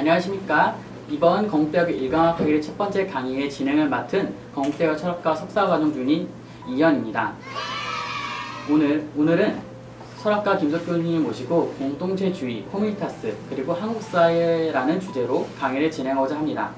안녕하십니까. 이번 건국대학교 일강학학일의 첫 번째 강의의 진행을 맡은 건국대학교 철학과 석사과정 중인 이현입니다. 오늘은 철학가 김석 교수님을 모시고 공동체주의, 코뮤니타스, 그리고 한국사회라는 주제로 강의를 진행하고자 합니다.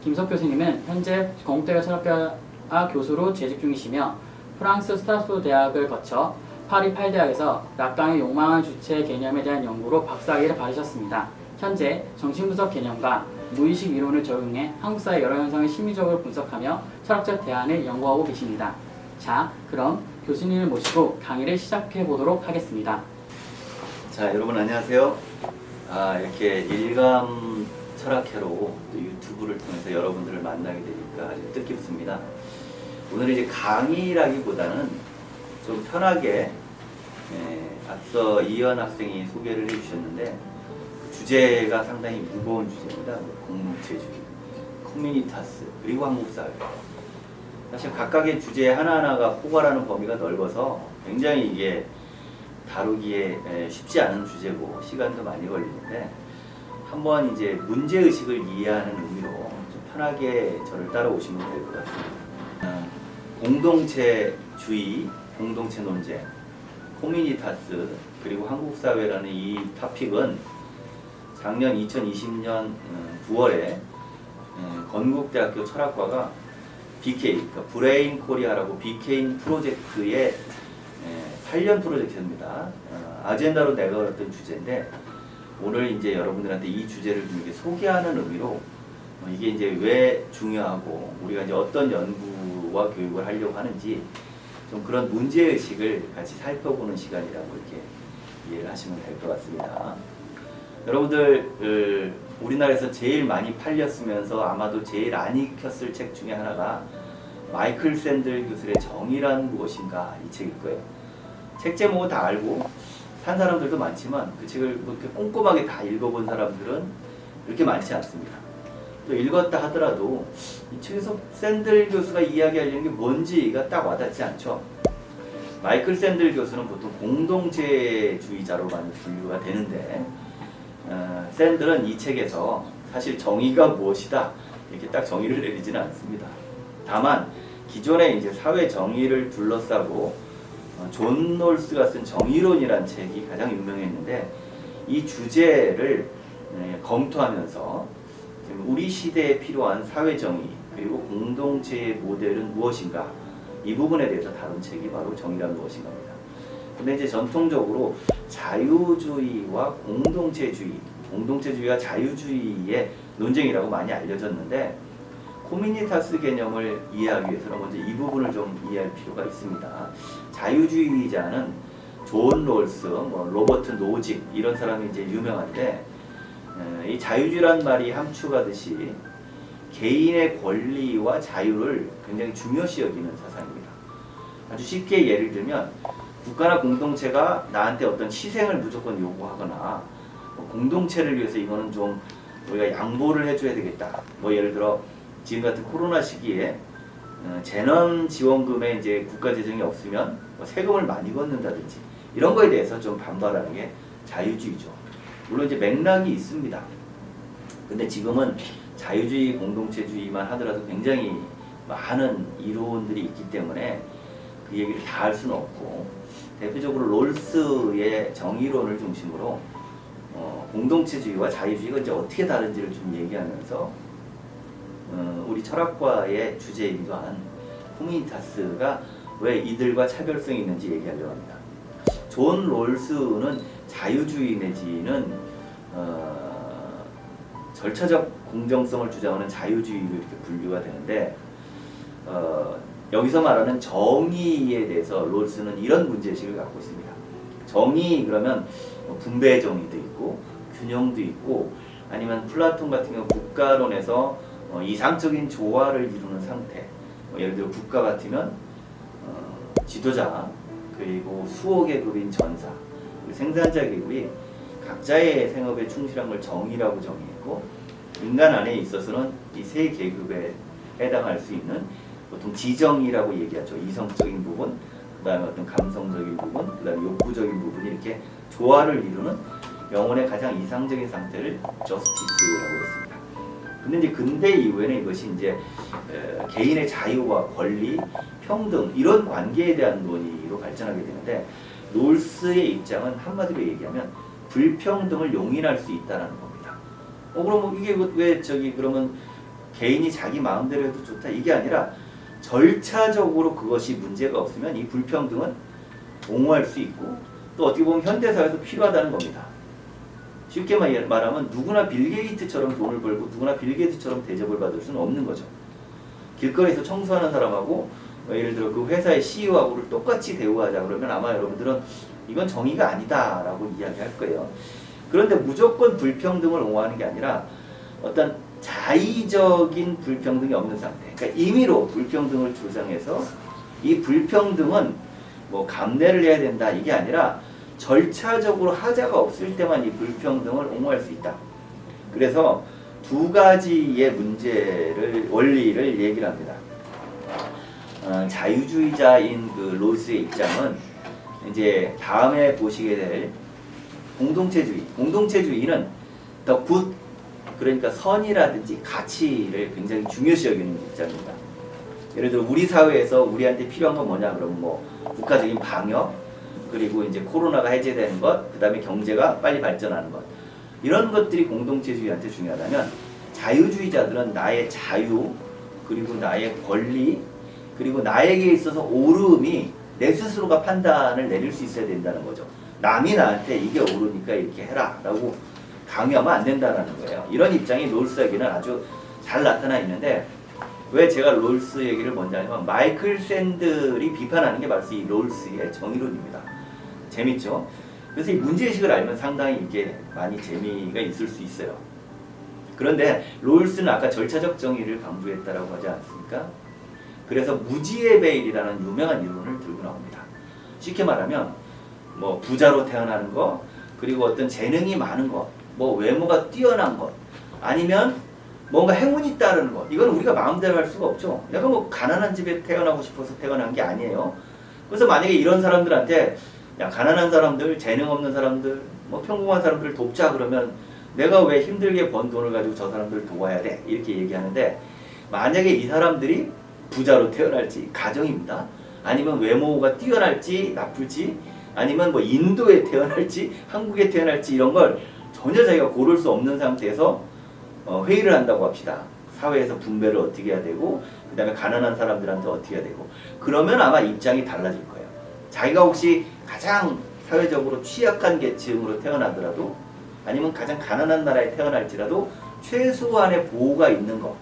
김석 교수님은 현재 건국대학교 철학과 교수로 재직 중이시며 프랑스 스트라스부르 대학을 거쳐 파리 8대학에서 락강의 욕망의 주체 개념에 대한 연구로 박사학위를 받으셨습니다. 현재 정신분석 개념과 무의식 이론을 적용해 한국사회 여러 현상을 심리적으로 분석하며 철학적 대안을 연구하고 계십니다. 자, 그럼 교수님을 모시고 강의를 시작해 보도록 하겠습니다. 자, 여러분 안녕하세요. 이렇게 일감 철학회로 또 유튜브를 통해서 여러분들을 만나게 되니까 아주 뜻깊습니다. 오늘은 이제 강의라기보다는 좀 편하게 앞서 이현 학생이 소개를 해주셨는데 주제가 상당히 무거운 주제입니다. 공동체주의, 커뮤니타스, 그리고 한국사회. 사실 각각의 주제 하나하나가 포괄하는 범위가 넓어서 굉장히 이게 다루기에 쉽지 않은 주제고 시간도 많이 걸리는데 한번 이제 문제의식을 이해하는 의미로 좀 편하게 저를 따라오시면 될 것 같습니다. 공동체주의, 공동체 논쟁, 코뮤니타스, 그리고 한국사회라는 이 토픽은 작년 2020년 9월에 건국대학교 철학과가 BK, 그러니까 브레인 코리아라고 BK 프로젝트의 8년 프로젝트입니다. 아젠다로 내걸었던 주제인데 오늘 이제 여러분들한테 이 주제를 좀 이렇게 소개하는 의미로 이게 이제 왜 중요하고 우리가 이제 어떤 연구와 교육을 하려고 하는지 좀 그런 문제의식을 같이 살펴보는 시간이라고 이렇게 이해를 하시면 될 것 같습니다. 여러분들 우리나라에서 제일 많이 팔렸으면서 아마도 제일 안 읽혔을 책 중에 하나가 마이클 샌들 교수의 정의란 무엇인가 이 책일 거예요. 책 제목은 다 알고 산 사람들도 많지만 그 책을 뭐 이렇게 꼼꼼하게 다 읽어본 사람들은 그렇게 많지 않습니다. 또 읽었다 하더라도 이 책에서 샌들 교수가 이야기하려는 게 뭔지가 딱 와닿지 않죠. 마이클 샌들 교수는 보통 공동체주의자로 많이 분류가 되는데 샌들은 이 책에서 사실 정의가 무엇이다 이렇게 딱 정의를 내리지는 않습니다. 다만 기존의 이제 사회 정의를 둘러싸고 존 롤스가 쓴 정의론이라는 책이 가장 유명했는데 이 주제를 검토하면서 우리 시대에 필요한 사회 정의 그리고 공동체의 모델은 무엇인가 이 부분에 대해서 다룬 책이 바로 정의란 무엇인가입니다. 근데 이제 전통적으로 자유주의와 공동체주의, 공동체주의와 자유주의의 논쟁이라고 많이 알려졌는데 코뮤니타스 개념을 이해하기 위해서는 먼저 이 부분을 좀 이해할 필요가 있습니다. 자유주의자는 존 롤스, 로버트 노직 이런 사람이 이제 유명한데 이 자유주의란 말이 함축하듯이 개인의 권리와 자유를 굉장히 중요시 여기는 사상입니다. 아주 쉽게 예를 들면 국가나 공동체가 나한테 어떤 희생을 무조건 요구하거나 공동체를 위해서 이거는 좀 우리가 양보를 해줘야 되겠다. 예를 들어 지금 같은 코로나 시기에 재난 지원금에 이제 국가 재정이 없으면 세금을 많이 걷는다든지 이런 거에 대해서 좀 반발하는 게 자유주의죠. 물론 이제 맥락이 있습니다. 근데 지금은 자유주의, 공동체주의만 하더라도 굉장히 많은 이론들이 있기 때문에 그 얘기를 다 할 수는 없고 대표적으로 롤스의 정의론을 중심으로 공동체주의와 자유주의가 이제 어떻게 다른지를 좀 얘기하면서 우리 철학과의 주제이기도 한 코뮤니타스가 왜 이들과 차별성이 있는지 얘기하려고 합니다. 존 롤스는 자유주의 내지는 절차적 공정성을 주장하는 자유주의로 이렇게 분류가 되는데 여기서 말하는 정의에 대해서 롤스는 이런 문제의식을 갖고 있습니다. 정의 그러면 분배 정의도 있고 균형도 있고 아니면 플라톤 같은 경우 국가론에서 이상적인 조화를 이루는 상태 예를 들어 국가 같으면 지도자 그리고 수호 계급인 전사 생산자 계급이 각자의 생업에 충실한 걸 정의라고 정의했고 인간 안에 있어서는 이 세 계급에 해당할 수 있는 보통 지정이라고 얘기하죠. 이성적인 부분, 그 다음에 어떤 감성적인 부분, 그 다음에 욕구적인 부분이 이렇게 조화를 이루는 영혼의 가장 이상적인 상태를 저스티스라고 했습니다. 근데 이제 근대 이후에는 이것이 이제 개인의 자유와 권리, 평등 이런 관계에 대한 논의로 발전하게 되는데 롤스의 입장은 한마디로 얘기하면 불평등을 용인할 수 있다는 겁니다. 그럼 이게 왜 그러면 개인이 자기 마음대로 해도 좋다 이게 아니라 절차적으로 그것이 문제가 없으면 이 불평등은 옹호할 수 있고 또 어떻게 보면 현대사회에서 필요하다는 겁니다. 쉽게 말하면 누구나 빌 게이트처럼 돈을 벌고 누구나 빌 게이트처럼 대접을 받을 수는 없는 거죠. 길거리에서 청소하는 사람하고 예를 들어 그 회사의 CEO하고를 똑같이 대우하자 그러면 아마 여러분들은 이건 정의가 아니다라고 이야기할 거예요. 그런데 무조건 불평등을 옹호하는 게 아니라 어떤 자의적인 불평등이 없는 상태. 그러니까 임의로 불평등을 주장해서 이 불평등은 뭐 감내를 해야 된다 이게 아니라 절차적으로 하자가 없을 때만 이 불평등을 옹호할 수 있다. 그래서 두 가지의 원리를 얘기를 합니다. 자유주의자인 그 롤스의 입장은 이제 다음에 보시게 될 공동체주의. 공동체주의는 더 굿, 그러니까 선이라든지 가치를 굉장히 중요시 여기는 입장입니다. 예를 들어 우리 사회에서 우리한테 필요한 건 뭐냐 그러면 뭐 국가적인 방역, 그리고 이제 코로나가 해제되는 것, 그 다음에 경제가 빨리 발전하는 것 이런 것들이 공동체주의한테 중요하다면 자유주의자들은 나의 자유, 그리고 나의 권리, 그리고 나에게 있어서 옳음이 내 스스로가 판단을 내릴 수 있어야 된다는 거죠. 남이 나한테 이게 옳으니까 이렇게 해라 라고 강요하면 안 된다는 거예요. 이런 입장이 롤스에게는 아주 잘 나타나 있는데 왜 제가 롤스 얘기를 먼저 하냐면 마이클 샌들이 비판하는 게 바로 이 롤스의 정의론입니다. 재밌죠? 그래서 이 문제의식을 알면 상당히 이게 많이 재미가 있을 수 있어요. 그런데 롤스는 아까 절차적 정의를 강조했다라고 하지 않습니까? 그래서 무지의 베일이라는 유명한 이론을 들고 나옵니다. 쉽게 말하면 뭐 부자로 태어나는 것, 그리고 어떤 재능이 많은 것, 뭐 외모가 뛰어난 것, 아니면 뭔가 행운이 따르는 것, 이건 우리가 마음대로 할 수가 없죠. 내가 뭐 가난한 집에 태어나고 싶어서 태어난 게 아니에요. 그래서 만약에 이런 사람들한테 야 가난한 사람들, 재능 없는 사람들, 뭐 평범한 사람들을 돕자 그러면 내가 왜 힘들게 번 돈을 가지고 저 사람들을 도와야 돼? 이렇게 얘기하는데 만약에 이 사람들이 부자로 태어날지, 가정입니다. 아니면 외모가 뛰어날지 나쁠지, 아니면 뭐 인도에 태어날지 한국에 태어날지 이런 걸 전혀 자기가 고를 수 없는 상태에서 회의를 한다고 합시다. 사회에서 분배를 어떻게 해야 되고 그 다음에 가난한 사람들한테 어떻게 해야 되고 그러면 아마 입장이 달라질 거예요. 자기가 혹시 가장 사회적으로 취약한 계층으로 태어나더라도 아니면 가장 가난한 나라에 태어날지라도 최소한의 보호가 있는 거,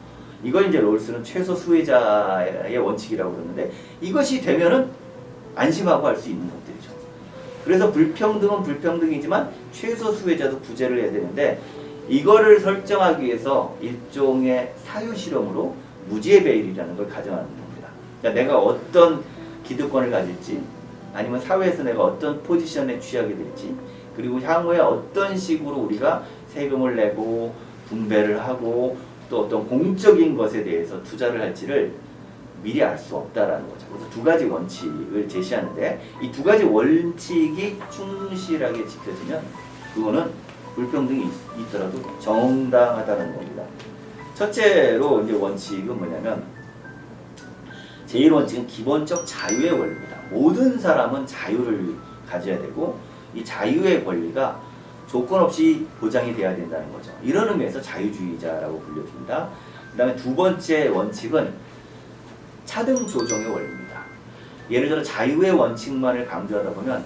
이걸 이제 롤스는 최소 수혜자의 원칙이라고 그러는데 이것이 되면은 안심하고 할 수 있는 것들이죠. 그래서 불평등은 불평등이지만 최소 수혜자도 구제를 해야 되는데 이거를 설정하기 위해서 일종의 사유 실험으로 무지의 베일이라는 걸 가정하는 겁니다. 그러니까 내가 어떤 기득권을 가질지, 아니면 사회에서 내가 어떤 포지션에 취하게 될지, 그리고 향후에 어떤 식으로 우리가 세금을 내고 분배를 하고 또 어떤 공적인 것에 대해서 투자를 할지를 미리 알 수 없다라는 거죠. 그래서 두 가지 원칙을 제시하는데 이 두 가지 원칙이 충실하게 지켜지면 그거는 불평등이 있더라도 정당하다는 겁니다. 첫째로 이제 원칙은 뭐냐면 제1원칙은 기본적 자유의 원리입니다. 모든 사람은 자유를 가져야 되고 이 자유의 권리가 조건 없이 보장이 돼야 된다는 거죠. 이런 의미에서 자유주의자라고 불려집니다. 그 다음에 두 번째 원칙은 차등 조정의 원리입니다. 예를 들어 자유의 원칙만을 강조하다 보면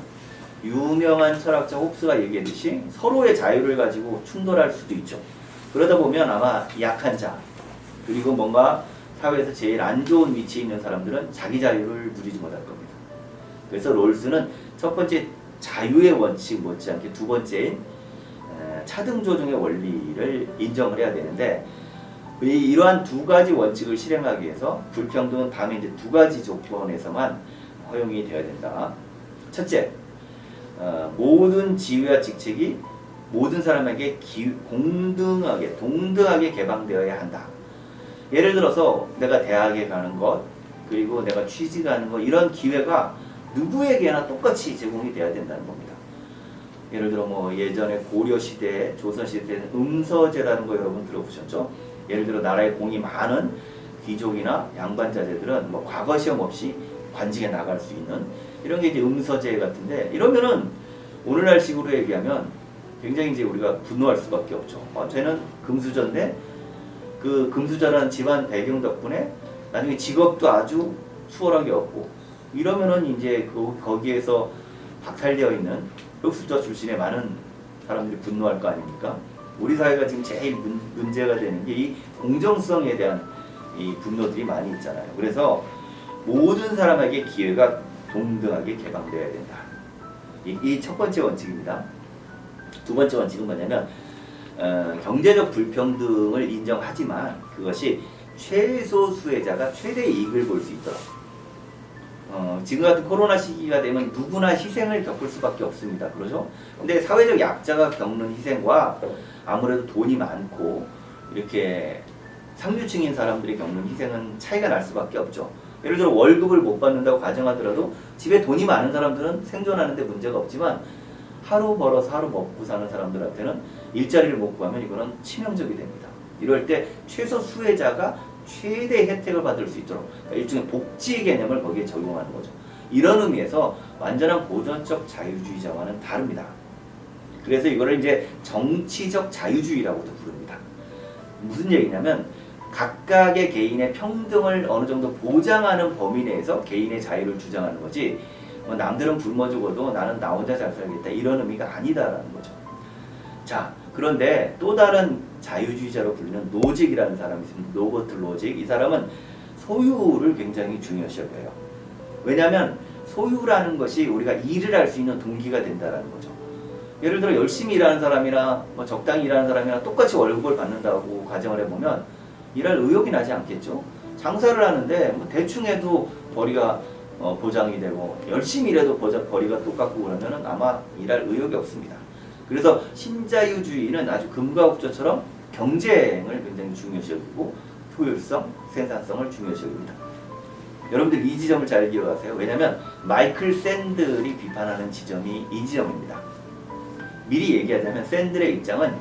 유명한 철학자 홉스가 얘기했듯이 서로의 자유를 가지고 충돌할 수도 있죠. 그러다 보면 아마 약한 자, 그리고 뭔가 사회에서 제일 안 좋은 위치에 있는 사람들은 자기 자유를 누리지 못할 겁니다. 그래서 롤스는 첫 번째 자유의 원칙 못지않게 두 번째인 차등 조정의 원리를 인정을 해야 되는데 이러한 두 가지 원칙을 실행하기 위해서 불평등은 다음에 이제 두 가지 조건에서만 허용이 되어야 된다. 첫째, 모든 지위와 직책이 모든 사람에게 동등하게 개방되어야 한다. 예를 들어서 내가 대학에 가는 것, 그리고 내가 취직하는 것, 이런 기회가 누구에게나 똑같이 제공이 돼야 된다는 겁니다. 예를 들어 뭐 예전에 고려 시대, 조선 시대 때는 음서제라는 거 여러분 들어보셨죠? 예를 들어 나라에 공이 많은 귀족이나 양반자제들은 뭐 과거 시험 없이 관직에 나갈 수 있는 이런 게 이제 음서제 같은데, 이러면은 오늘날 식으로 얘기하면 굉장히 이제 우리가 분노할 수밖에 없죠. 쟤는 금수저인데 그 금수저라는 집안 배경 덕분에 나중에 직업도 아주 수월하게 얻고, 이러면은 이제 거기에서 박탈되어 있는 흑수저 출신의 많은 사람들이 분노할 거 아닙니까? 우리 사회가 지금 제일 문제가 되는 게 이 공정성에 대한 이 분노들이 많이 있잖아요. 그래서 모든 사람에게 기회가 동등하게 개방되어야 된다. 이 첫 번째 원칙입니다. 두 번째 원칙은 뭐냐면 경제적 불평등을 인정하지만 그것이 최소 수혜자가 최대 이익을 볼 수 있도록, 지금 같은 코로나 시기가 되면 누구나 희생을 겪을 수밖에 없습니다. 그러죠? 근데 사회적 약자가 겪는 희생과 아무래도 돈이 많고 이렇게 상류층인 사람들이 겪는 희생은 차이가 날 수밖에 없죠. 예를 들어 월급을 못 받는다고 가정하더라도 집에 돈이 많은 사람들은 생존하는 데 문제가 없지만 하루 벌어서 하루 먹고 사는 사람들한테는 일자리를 못 구하면 이거는 치명적이 됩니다. 이럴 때 최소 수혜자가 최대 혜택을 받을 수 있도록, 그러니까 일종의 복지 개념을 거기에 적용하는 거죠. 이런 의미에서 완전한 고전적 자유주의자와는 다릅니다. 그래서 이거를 이제 정치적 자유주의라고도 부릅니다. 무슨 얘기냐면 각각의 개인의 평등을 어느 정도 보장하는 범위 내에서 개인의 자유를 주장하는 거지, 남들은 굶어 죽어도 나는 나 혼자 잘 살겠다 이런 의미가 아니다라는 거죠. 자, 그런데 또 다른 자유주의자로 불리는 노직이라는 사람이 있습니다. 노버트 노직. 이 사람은 소유를 굉장히 중요시 여겨요. 왜냐하면 소유라는 것이 우리가 일을 할 수 있는 동기가 된다는 거죠. 예를 들어 열심히 일하는 사람이나 적당히 일하는 사람이나 똑같이 월급을 받는다고 가정을 해보면 일할 의욕이 나지 않겠죠. 장사를 하는데 대충 해도 벌이가 보장이 되고 열심히 일해도 벌이가 똑같고 그러면 아마 일할 의욕이 없습니다. 그래서 신자유주의는 아주 금과 옥조처럼 경쟁을 굉장히 중요시 여기고 효율성, 생산성을 중요시 여깁니다. 여러분들 이 지점을 잘 기억하세요. 왜냐하면 마이클 샌들이 비판하는 지점이 이 지점입니다. 미리 얘기하자면 샌들의 입장은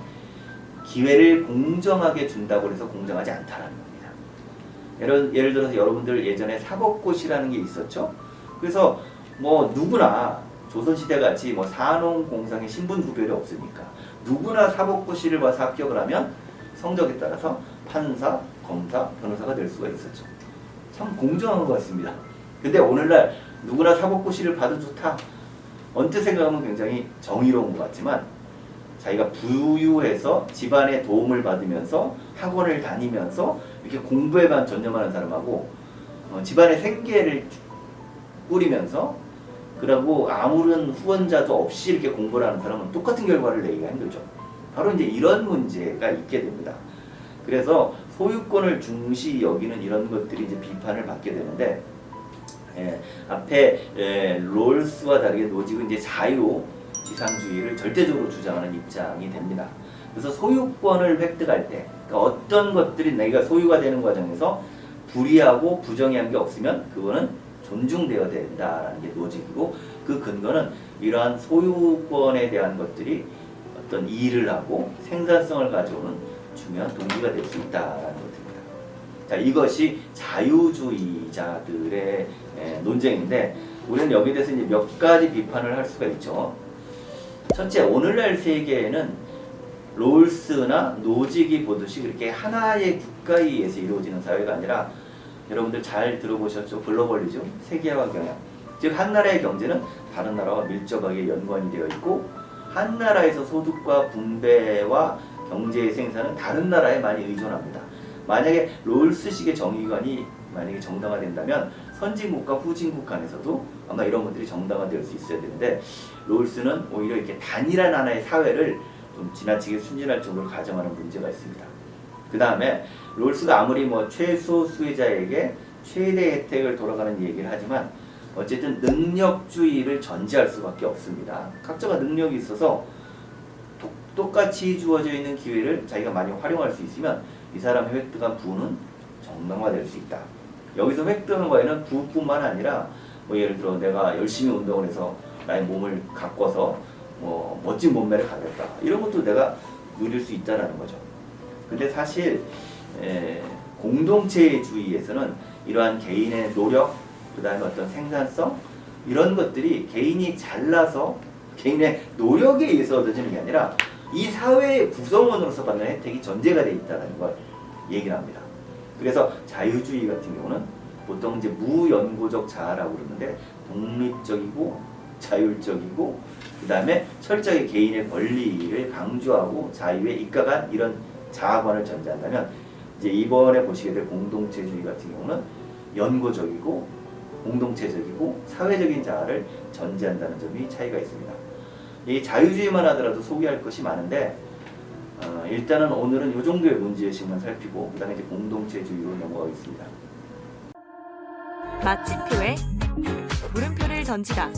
기회를 공정하게 준다고 해서 공정하지 않다는 겁니다. 예를 들어서 여러분들 예전에 사법고시라는 게 있었죠. 그래서 누구나 조선시대 같이 산업공상의 신분 구별이 없으니까 누구나 사법고시를 봐서 합격을 하면 성적에 따라서 판사, 검사, 변호사가 될 수가 있었죠. 참 공정한 것 같습니다. 근데 오늘날 누구나 사법고시를 봐도 좋다. 언뜻 생각하면 굉장히 정의로운 것 같지만 자기가 부유해서 집안의 도움을 받으면서 학원을 다니면서 이렇게 공부에만 전념하는 사람하고 집안의 생계를 꾸리면서 그리고 아무런 후원자도 없이 이렇게 공부를 하는 사람은 똑같은 결과를 내기가 힘들죠. 바로 이제 이런 문제가 있게 됩니다. 그래서 소유권을 중시 여기는 이런 것들이 이제 비판을 받게 되는데, 앞에 롤스와 다르게 노직은 이제 자유지상주의를 절대적으로 주장하는 입장이 됩니다. 그래서 소유권을 획득할 때, 그러니까 어떤 것들이 내가 소유가 되는 과정에서 불이하고 부정의한 게 없으면 그거는 존중되어야 된다라는 게 노직이고, 그 근거는 이러한 소유권에 대한 것들이 어떤 일을 하고 생산성을 가져오는 중요한 동기가 될 수 있다라는 것입니다. 자, 이것이 자유주의자들의 논쟁인데, 우리는 여기에 대해서 이제 몇 가지 비판을 할 수가 있죠. 첫째, 오늘날 세계에는 롤스나 노직이 보듯이 그렇게 하나의 국가에 의해서 이루어지는 사회가 아니라, 여러분들 잘 들어보셨죠? 글로벌리즘, 세계화 경향. 즉 한 나라의 경제는 다른 나라와 밀접하게 연관이 되어 있고, 한 나라에서 소득과 분배와 경제의 생산은 다른 나라에 많이 의존합니다. 만약에 롤스식의 정의관이 만약에 정당화된다면 선진국과 후진국 간에서도 아마 이런 것들이 정당화될 수 있어야 되는데, 롤스는 오히려 이렇게 단일한 하나의 사회를 좀 지나치게 순진할 정도로 가정하는 문제가 있습니다. 그 다음에 롤스가 아무리 최소 수혜자에게 최대 혜택을 돌아가는 얘기를 하지만 어쨌든 능력주의를 전제할 수밖에 없습니다. 각자가 능력이 있어서 똑같이 주어져 있는 기회를 자기가 많이 활용할 수 있으면 이 사람이 획득한 부는 정당화될 수 있다. 여기서 획득한 거에는 부뿐만 아니라 예를 들어 내가 열심히 운동을 해서 나의 몸을 가꿔서 멋진 몸매를 가졌다. 이런 것도 내가 누릴 수 있다라는 거죠. 근데 사실 공동체주의에서는 이러한 개인의 노력, 그 다음에 어떤 생산성 이런 것들이 개인이 잘나서 개인의 노력에 의해서 얻어지는 게 아니라 이 사회의 구성원으로서 받는 혜택이 전제가 되어 있다는 걸 얘기를 합니다. 그래서 자유주의 같은 경우는 보통 이제 무연고적 자아라고 그러는데 독립적이고 자율적이고 그 다음에 철저하게 개인의 권리를 강조하고 자유에 입각한 이런 자아관을 전제한다면 이제 이번에 보시게 될 공동체주의 같은 경우는 연고적이고 공동체적이고 사회적인 자아를 전제한다는 점이 차이가 있습니다. 이 자유주의만 하더라도 소개할 것이 많은데 일단은 오늘은 이 정도의 문제의식만 살피고 그 다음에 이제 공동체주의로 넘어가겠습니다. 마침표에 물음표를 던지다.